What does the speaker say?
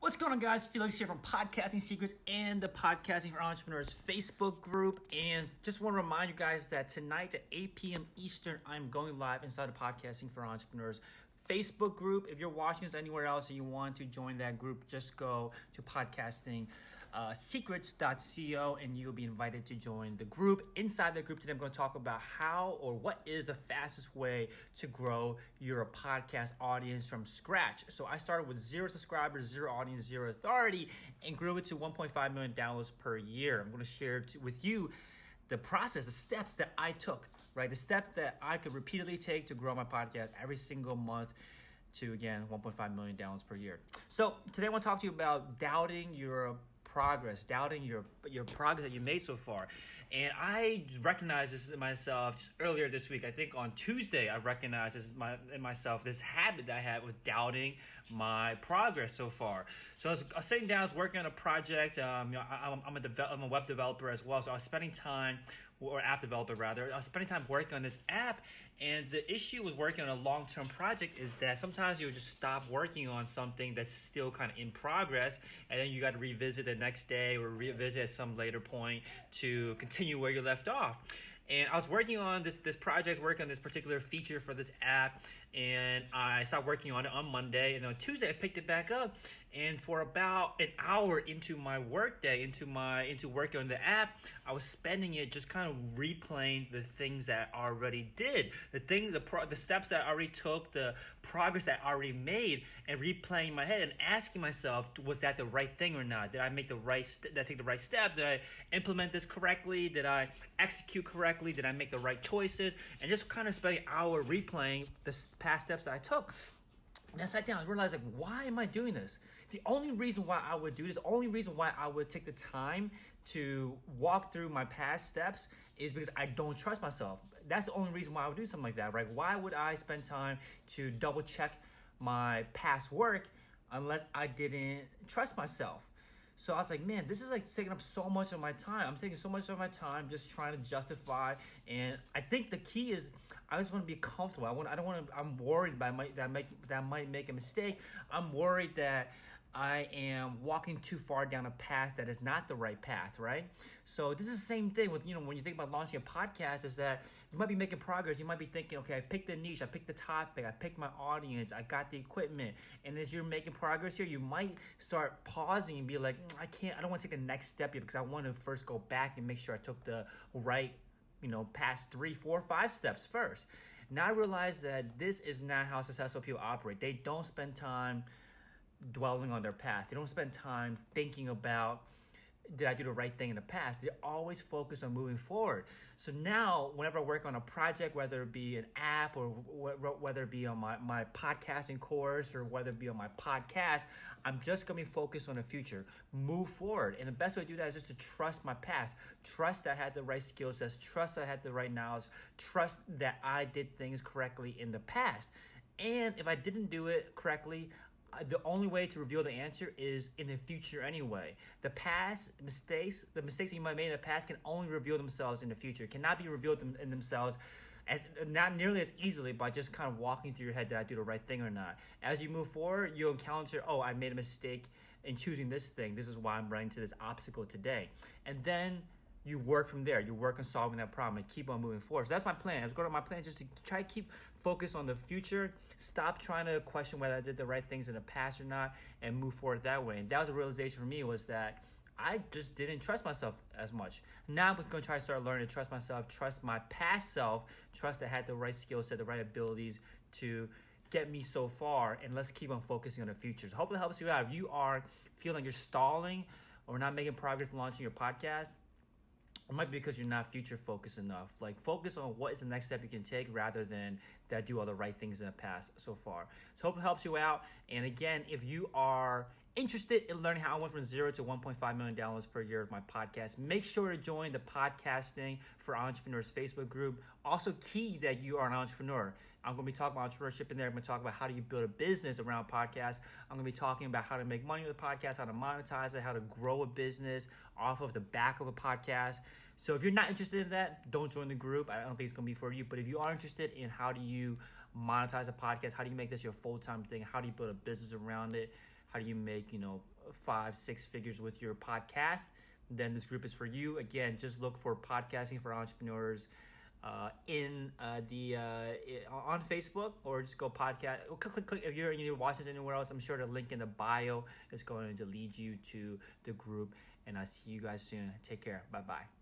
What's going on, guys? Felix here from Podcasting Secrets and the Podcasting for Entrepreneurs Facebook group. And just want to remind you guys that tonight at 8 p.m. Eastern, I'm going live inside the Podcasting for Entrepreneurs Facebook group. If you're watching this anywhere else and you want to join that group, just go to podcastingsecrets.co and you'll be invited to join the group. Inside the group today, I'm going to talk about how or what is the fastest way to grow your podcast audience from scratch. So I started with 0 subscribers, 0 audience, 0 authority, and grew it to 1.5 million downloads per year. I'm going to share with you the process, the steps that I took, right? The step that I could repeatedly take to grow my podcast every single month to, again, 1.5 million downloads per year. So today I want to talk to you about doubting your progress, doubting your progress that you made so far. And I recognized this in myself just earlier this week. I think on Tuesday, I recognized this in myself, this habit that I had with doubting my progress so far. So I was sitting down, I was working on a project. I'm a web developer as well. So I was spending time, or app developer rather, I was spending time working on this app. And the issue with working on a long-term project is that sometimes you'll just stop working on something that's still kind of in progress, and then you got to revisit the next day or revisit at some later point to continue where you left off. And I was working on this project, working on this particular feature for this app, and I started working on it on Monday. And on Tuesday, I picked it back up. And for about an hour into my workday, into working on the app, I was spending it just kind of replaying the things that I already did, the steps that I already took, the progress that I already made, and replaying in my head and asking myself, was that the right thing or not? Did I make the right? Did I take the right step? Did I implement this correctly? Did I execute correctly? Did I make the right choices? And just kind of spending an hour replaying the past steps that I took. And I sat down and realized, why am I doing this? The only reason why I would do this, the only reason why I would take the time to walk through my past steps is because I don't trust myself. That's the only reason why I would do something like that, right? Why would I spend time to double check my past work unless I didn't trust myself? So I was like, man, this is like taking up so much of my time. I'm taking so much of my time just trying to justify. And I think the key is I just want to be comfortable. I'm worried that I might make a mistake. I'm worried that I am walking too far down a path that is not the right path, right? So this is the same thing with, when you think about launching a podcast, is that you might be making progress. You might be thinking, okay, I picked the niche, I picked the topic, I picked my audience, I got the equipment. And as you're making progress here, you might start pausing and be like, I don't want to take the next step yet because I want to first go back and make sure I took the right, past 3, 4, 5 steps first. Now I realize that this is not how successful people operate. They don't spend time dwelling on their past. They don't spend time thinking about, did I do the right thing in the past? They're always focused on moving forward. So now, whenever I work on a project, whether it be an app or whether it be on my podcasting course or whether it be on my podcast, I'm just going to be focused on the future, move forward. And the best way to do that is just to trust my past, trust that I had the right skill sets, trust that I had the right knowledge, trust that I did things correctly in the past. And if I didn't do it correctly, the only way to reveal the answer is in the future anyway. The mistakes that you might have made in the past can only reveal themselves in the future. Cannot be revealed in themselves as not nearly as easily by just kind of walking through your head, did I do the right thing or not? As you move forward, you'll encounter, I made a mistake in choosing this thing. This is why I'm running to this obstacle today. And then you work from there. You work on solving that problem and keep on moving forward. So that's my plan. My plan is just to try to keep focus on the future. Stop trying to question whether I did the right things in the past or not, and move forward that way. And that was a realization for me, was that I just didn't trust myself as much. Now I'm going to try to start learning to trust myself, trust my past self, trust that I had the right skill set, the right abilities to get me so far, and let's keep on focusing on the future. So hopefully it helps you out. If you are feeling you're stalling or not making progress launching your podcast, it might be because you're not future focused enough. Like, focus on what is the next step you can take rather than that do all the right things in the past so far. So hope it helps you out. And again, if you are interested in learning how I went from 0 to 1.5 million downloads per year with my podcast, make sure to join the Podcasting for Entrepreneurs Facebook group. Also key that you are an entrepreneur. I'm going to be talking about entrepreneurship in there. I'm going to talk about how do you build a business around podcasts. I'm going to be talking about how to make money with a podcast, how to monetize it, how to grow a business off of the back of a podcast. So if you're not interested in that, don't join the group. I don't think it's going to be for you. But if you are interested in how do you monetize a podcast, how do you make this your full-time thing, how do you build a business around it, how how do you make 5-6 figures with your podcast, then this group is for you. Again, just look for Podcasting for Entrepreneurs in the on Facebook, or just go podcast. Click. If you're watching this anywhere else, I'm sure the link in the bio is going to lead you to the group. And I'll see you guys soon. Take care. Bye bye.